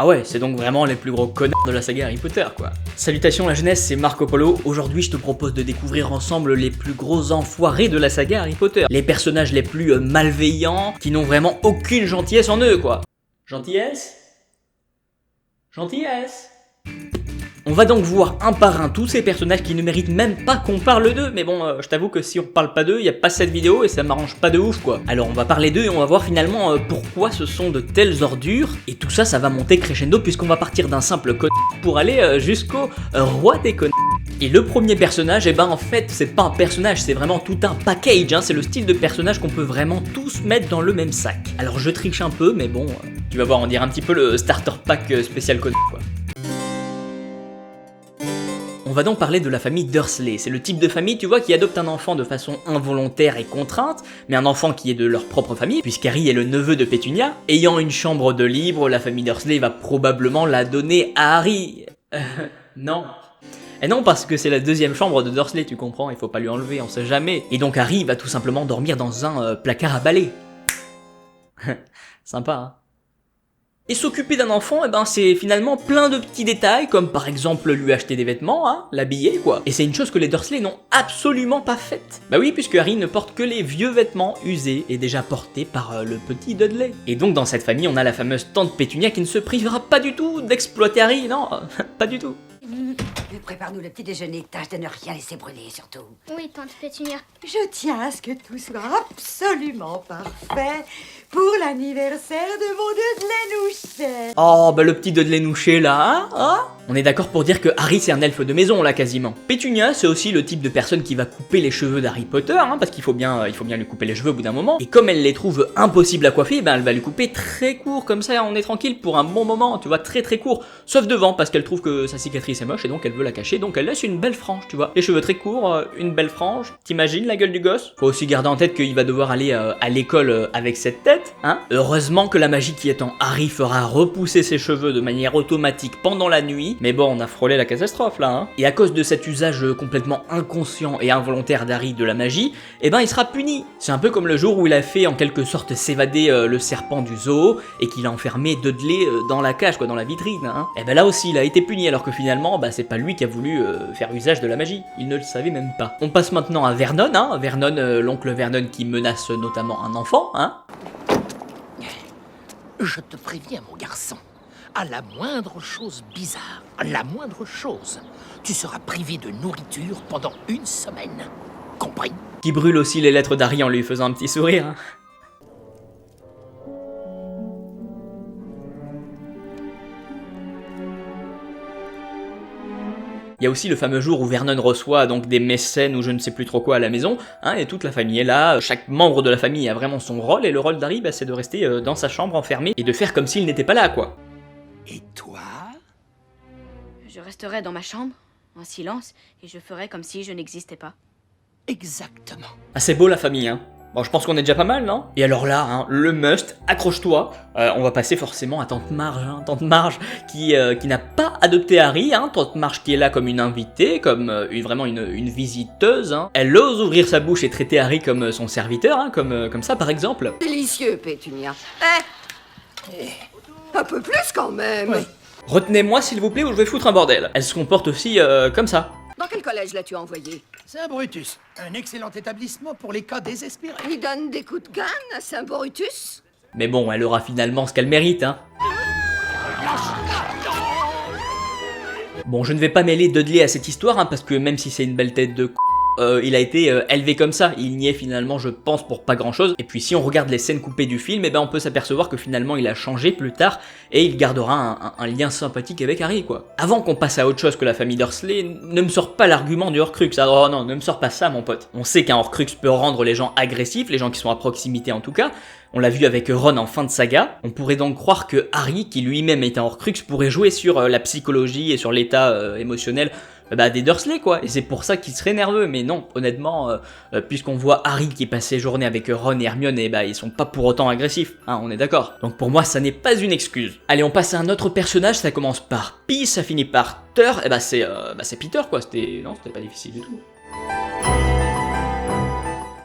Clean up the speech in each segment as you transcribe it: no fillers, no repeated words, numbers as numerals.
Ah ouais, c'est donc vraiment les plus gros connards de la saga Harry Potter, quoi. Salutations la jeunesse, c'est Marco Polo. Aujourd'hui, je te propose de découvrir ensemble les plus gros enfoirés de la saga Harry Potter. Les personnages les plus malveillants, qui n'ont vraiment aucune gentillesse en eux, quoi. Gentillesse ? Gentillesse ? On va donc voir un par un tous ces personnages qui ne méritent même pas qu'on parle d'eux, mais bon, je t'avoue que si on parle pas d'eux, y a pas cette vidéo et ça m'arrange pas de ouf quoi. Alors on va parler d'eux et on va voir finalement pourquoi ce sont de telles ordures, et tout ça, ça va monter crescendo puisqu'on va partir d'un simple connard pour aller jusqu'au roi des connards. Et le premier personnage, eh ben en fait, c'est pas un personnage, c'est vraiment tout un package, hein, c'est le style de personnage qu'on peut vraiment tous mettre dans le même sac. Alors je triche un peu, mais bon, tu vas voir, on dirait un petit peu le starter pack spécial connard quoi. On va donc parler de la famille Dursley. C'est le type de famille, tu vois, qui adopte un enfant de façon involontaire et contrainte, mais un enfant qui est de leur propre famille, puisqu'Harry est le neveu de Pétunia. Ayant une chambre de libre, la famille Dursley va probablement la donner à Harry. Non. Et non, parce que c'est la deuxième chambre de Dursley, tu comprends, il faut pas lui enlever, on sait jamais. Et donc Harry va tout simplement dormir dans un placard à balai. Sympa, hein. Et s'occuper d'un enfant, eh ben c'est finalement plein de petits détails, comme par exemple lui acheter des vêtements, hein, l'habiller quoi. Et c'est une chose que les Dursley n'ont absolument pas faite. Bah oui, puisque Harry ne porte que les vieux vêtements usés et déjà portés par le petit Dudley. Et donc dans cette famille, on a la fameuse tante Pétunia qui ne se privera pas du tout d'exploiter Harry, non, pas du tout. Prépare-nous le petit déjeuner, tâche de ne rien laisser brûler surtout. Oui, tante Pétunia. Je tiens à ce que tout soit absolument parfait pour l'anniversaire de mon Dudley Nouchet. Oh, bah le petit Dudley Nouchet là, hein, On est d'accord pour dire que Harry c'est un elfe de maison là quasiment. Pétunia c'est aussi le type de personne qui va couper les cheveux d'Harry Potter, hein, parce qu'il faut bien lui couper les cheveux au bout d'un moment. Et comme elle les trouve impossibles à coiffer, ben elle va lui couper très court comme ça, on est tranquille pour un bon moment, tu vois, très très court. Sauf devant parce qu'elle trouve que sa cicatrice est moche et donc elle veut la cacher, donc elle laisse une belle frange, tu vois. Les cheveux très courts, une belle frange. T'imagines la gueule du gosse? Faut aussi garder en tête qu'il va devoir aller à l'école avec cette tête, hein. Heureusement que la magie qui est en Harry fera repousser ses cheveux de manière automatique pendant la nuit. Mais bon, on a frôlé la catastrophe là, hein. Et à cause de cet usage complètement inconscient et involontaire d'Harry de la magie, eh ben il sera puni. C'est un peu comme le jour où il a fait en quelque sorte s'évader le serpent du zoo et qu'il a enfermé Dudley dans la cage, quoi, dans la vitrine, hein. Et ben là aussi il a été puni alors que finalement bah c'est pas lui qui a voulu faire usage de la magie. Il ne le savait même pas. On passe maintenant à Vernon, hein. Vernon, l'oncle Vernon qui menace notamment un enfant, hein. Je te préviens, mon garçon, à la moindre chose bizarre, à la moindre chose, tu seras privé de nourriture pendant 1 semaine. Compris? Qui brûle aussi les lettres d'Harry en lui faisant un petit sourire, hein. Il y a aussi le fameux jour où Vernon reçoit donc des mécènes ou je ne sais plus trop quoi à la maison, hein, et toute la famille est là, chaque membre de la famille a vraiment son rôle, et le rôle d'Harry, bah, c'est de rester dans sa chambre enfermé et de faire comme s'il n'était pas là, quoi. Et toi? Je resterai dans ma chambre, en silence, et je ferai comme si je n'existais pas. Exactement. Ah c'est beau la famille, hein. Bon, je pense qu'on est déjà pas mal, non? Et alors là, hein, le must, accroche-toi, on va passer forcément à Tante Marge, hein, Tante Marge qui n'a pas adopté Harry, hein, Tante Marge qui est là comme une invitée, comme vraiment une visiteuse, hein. Elle ose ouvrir sa bouche et traiter Harry comme son serviteur, hein, comme ça par exemple. Délicieux, Pétunia. Un peu plus quand même. Oui. Retenez-moi s'il vous plaît ou je vais foutre un bordel. Elle se comporte aussi comme ça. Dans quel collège l'as-tu envoyé? Saint-Brutus, un excellent établissement pour les cas désespérés. Il donne des coups de canne à Saint-Brutus? Mais bon, elle aura finalement ce qu'elle mérite, hein. Bon, je ne vais pas mêler Dudley à cette histoire, hein, parce que même si c'est une belle tête de c***, il a été élevé comme ça, il n'y est finalement je pense pour pas grand chose, et puis si on regarde les scènes coupées du film, eh ben on peut s'apercevoir que finalement il a changé plus tard, et il gardera un lien sympathique avec Harry quoi. Avant qu'on passe à autre chose que la famille Dursley, ne me sors pas l'argument du Horcrux, ah, oh non, ne me sors pas ça mon pote. On sait qu'un Horcrux peut rendre les gens agressifs, les gens qui sont à proximité en tout cas, on l'a vu avec Ron en fin de saga, on pourrait donc croire que Harry, qui lui-même est un Horcrux, pourrait jouer sur la psychologie et sur l'état émotionnel des Dursley quoi, et c'est pour ça qu'il serait nerveux, mais non, honnêtement, puisqu'on voit Harry qui passe ses journées avec Ron et Hermione, et ils sont pas pour autant agressifs, hein, on est d'accord. Donc pour moi, ça n'est pas une excuse. Allez, on passe à un autre personnage, ça commence par P, ça finit par Ter, et c'est Peter quoi, c'était pas difficile du tout.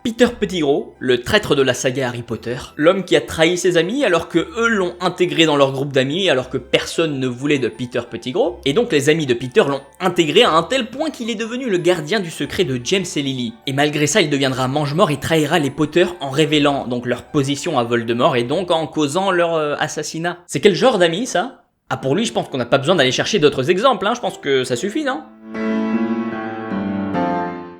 Peter Pettigrew, le traître de la saga Harry Potter, l'homme qui a trahi ses amis alors que eux l'ont intégré dans leur groupe d'amis alors que personne ne voulait de Peter Pettigrew, et donc les amis de Peter l'ont intégré à un tel point qu'il est devenu le gardien du secret de James et Lily. Et malgré ça, il deviendra mange-mort et trahira les Potter en révélant donc leur position à Voldemort et donc en causant leur assassinat. C'est quel genre d'ami ça? Ah, pour lui, je pense qu'on n'a pas besoin d'aller chercher d'autres exemples, hein, je pense que ça suffit, non?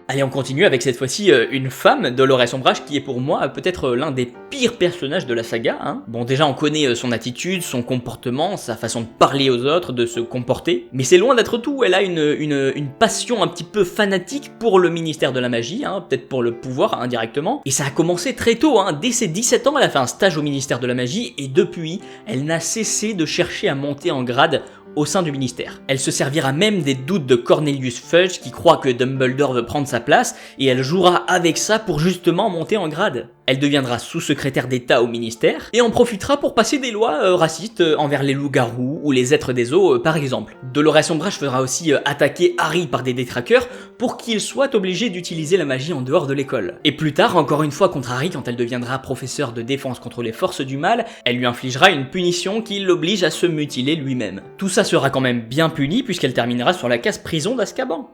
Allez, on continue avec cette fois-ci une femme, Dolores Umbridge, qui est pour moi peut-être l'un des pires personnages de la saga. Hein. Bon, déjà on connaît son attitude, son comportement, sa façon de parler aux autres, de se comporter, mais c'est loin d'être tout. Elle a une passion un petit peu fanatique pour le ministère de la magie, hein, peut-être pour le pouvoir indirectement. Et ça a commencé très tôt, hein. Dès ses 17 ans, elle a fait un stage au ministère de la magie, et depuis, elle n'a cessé de chercher à monter en grade au sein du ministère. Elle se servira même des doutes de Cornelius Fudge qui croit que Dumbledore veut prendre sa place et elle jouera avec ça pour justement monter en grade. Elle deviendra sous-secrétaire d'État au ministère et en profitera pour passer des lois racistes envers les loups-garous ou les êtres des eaux par exemple. Dolores Umbridge fera aussi attaquer Harry par des détraqueurs pour qu'il soit obligé d'utiliser la magie en dehors de l'école. Et plus tard, encore une fois contre Harry, quand elle deviendra professeure de défense contre les forces du mal, elle lui infligera une punition qui l'oblige à se mutiler lui-même. Tout ça sera quand même bien puni puisqu'elle terminera sur la case prison d'Azkaban.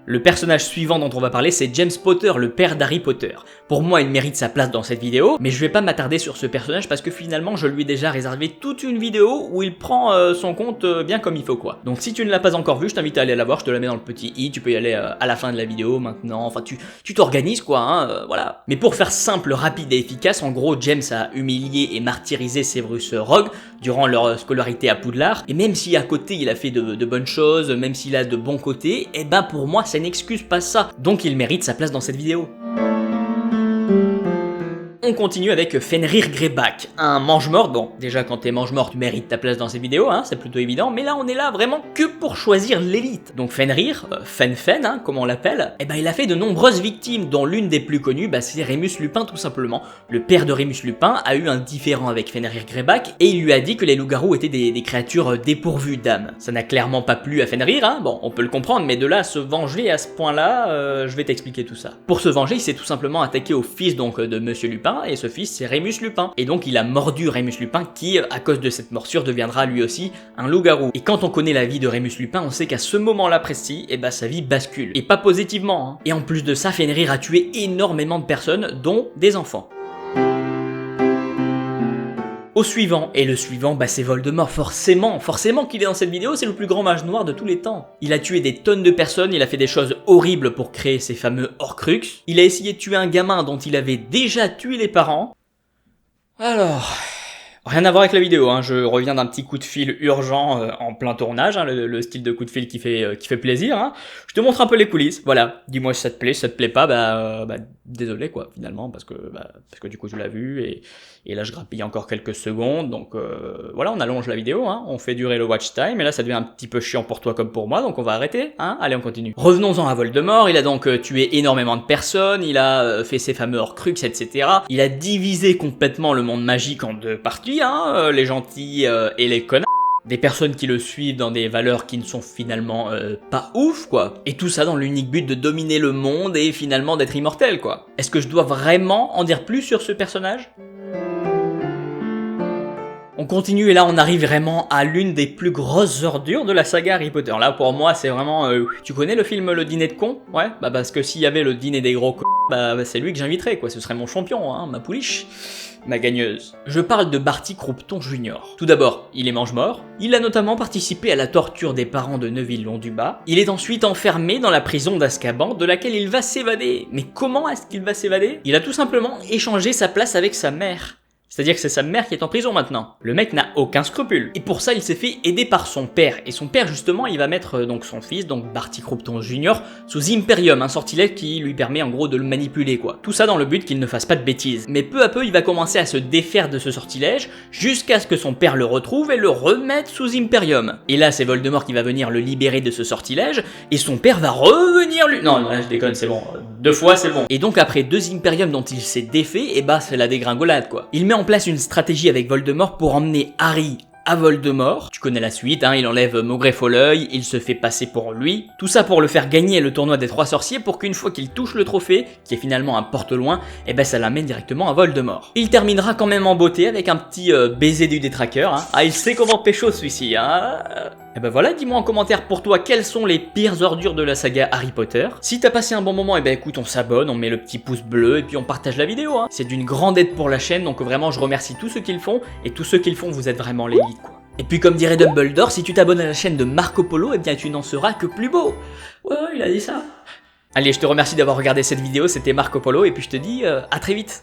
Le personnage suivant dont on va parler, c'est James Potter, le père d'Harry Potter. Pour moi, il mérite sa place dans cette vidéo, mais je vais pas m'attarder sur ce personnage parce que finalement, je lui ai déjà réservé toute une vidéo où il prend son compte bien comme il faut quoi. Donc si tu ne l'as pas encore vu, je t'invite à aller la voir, je te la mets dans le petit i, tu peux y aller à la fin de la vidéo maintenant, enfin tu t'organises quoi, hein, voilà. Mais pour faire simple, rapide et efficace, en gros, James a humilié et martyrisé Severus Rogue durant leur scolarité à Poudlard, et même si à côté il a fait de bonnes choses, même s'il a de bons côtés, et ben pour moi, ça n'excuse pas ça, donc il mérite sa place dans cette vidéo. On continue avec Fenrir Greyback, un mange-mort. Bon, déjà quand t'es mange-mort, tu mérites ta place dans cette vidéo, hein, c'est plutôt évident, mais là on est là vraiment que pour choisir l'élite. Donc Fenrir, Fen, hein, comme on l'appelle, eh ben il a fait de nombreuses victimes, dont l'une des plus connues, bah, c'est Rémus Lupin tout simplement. Le père de Rémus Lupin a eu un différend avec Fenrir Greyback, et il lui a dit que les loups-garous étaient des créatures dépourvues d'âme. Ça n'a clairement pas plu à Fenrir, hein, bon, on peut le comprendre, mais de là à se venger à ce point-là, je vais t'expliquer tout ça. Pour se venger, il s'est tout simplement attaqué au fils donc de Monsieur Lupin, et ce fils c'est Rémus Lupin. Et donc il a mordu Rémus Lupin qui, à cause de cette morsure, deviendra lui aussi un loup-garou. Et quand on connaît la vie de Rémus Lupin, on sait qu'à ce moment-là précis, eh ben, sa vie bascule. Et pas positivement, hein. Et en plus de ça, Fenrir a tué énormément de personnes, dont des enfants. Au suivant, et le suivant, bah c'est Voldemort, forcément qu'il est dans cette vidéo, c'est le plus grand mage noir de tous les temps. Il a tué des tonnes de personnes, il a fait des choses horribles pour créer ces fameux Horcruxes, il a essayé de tuer un gamin dont il avait déjà tué les parents. Alors... rien à voir avec la vidéo, hein. Je reviens d'un petit coup de fil urgent en plein tournage, hein, le style de coup de fil qui fait plaisir. Hein. Je te montre un peu les coulisses, voilà. Dis-moi si ça te plaît pas, bah désolé quoi finalement parce que du coup je l'ai vu et là je grappille encore quelques secondes, donc voilà, on allonge la vidéo, hein. On fait durer le watch time et là ça devient un petit peu chiant pour toi comme pour moi, donc on va arrêter, hein. Allez, on continue. Revenons-en à Voldemort. Il a donc tué énormément de personnes, il a fait ses fameux Horcruxes, etc. Il a divisé complètement le monde magique en deux parties, hein, les gentils et les connards. Des personnes qui le suivent dans des valeurs qui ne sont finalement pas ouf, quoi. Et tout ça dans l'unique but de dominer le monde et finalement d'être immortel, quoi. Est-ce que je dois vraiment en dire plus sur ce personnage ? On continue et là on arrive vraiment à l'une des plus grosses ordures de la saga Harry Potter. Là pour moi c'est vraiment... tu connais le film Le Dîner de cons ? Ouais, bah parce que s'il y avait le dîner des gros cons, bah c'est lui que j'inviterais, quoi. Ce serait mon champion, hein, ma pouliche. Ma gagneuse. Je parle de Barty Croupton Jr. Tout d'abord, il est mange-mort. Il a notamment participé à la torture des parents de Neville Londubat. Il est ensuite enfermé dans la prison d'Azkaban, de laquelle il va s'évader. Mais comment est-ce qu'il va s'évader ? Il a tout simplement échangé sa place avec sa mère. C'est-à-dire que c'est sa mère qui est en prison maintenant. Le mec n'a aucun scrupule. Et pour ça, il s'est fait aider par son père. Et son père, justement, il va mettre donc son fils, donc Barty Croupton Jr., sous Imperium, un sortilège qui lui permet en gros de le manipuler, quoi. Tout ça dans le but qu'il ne fasse pas de bêtises. Mais peu à peu, il va commencer à se défaire de ce sortilège, jusqu'à ce que son père le retrouve et le remette sous Imperium. Et là, c'est Voldemort qui va venir le libérer de ce sortilège, et son père va revenir lui... Non, là, je déconne, c'est bon. 2 fois, c'est bon. Et donc après 2 Imperium dont il s'est défait, et bah c'est la dégringolade, quoi. Il met en place une stratégie avec Voldemort pour emmener Harry à Voldemort. Tu connais la suite, hein, il enlève Maugrey Folleuil, il se fait passer pour lui. Tout ça pour le faire gagner le tournoi des 3 sorciers pour qu'une fois qu'il touche le trophée, qui est finalement un porte-loin, et ben ça l'amène directement à Voldemort. Il terminera quand même en beauté avec un petit baiser du détraqueur. Hein. Ah, il sait comment pécho celui-ci. Hein. Et ben voilà, dis-moi en commentaire pour toi quelles sont les pires ordures de la saga Harry Potter. Si t'as passé un bon moment, et ben écoute, on s'abonne, on met le petit pouce bleu et puis on partage la vidéo. Hein. C'est d'une grande aide pour la chaîne, donc vraiment je remercie tous ceux qui le font, et tous ceux qui le font, vous êtes vraiment l'élite quoi. Et puis comme dirait Dumbledore, si tu t'abonnes à la chaîne de Marco Polo, et bien tu n'en seras que plus beau. Ouais, il a dit ça. Allez, je te remercie d'avoir regardé cette vidéo, c'était Marco Polo, et puis je te dis à très vite.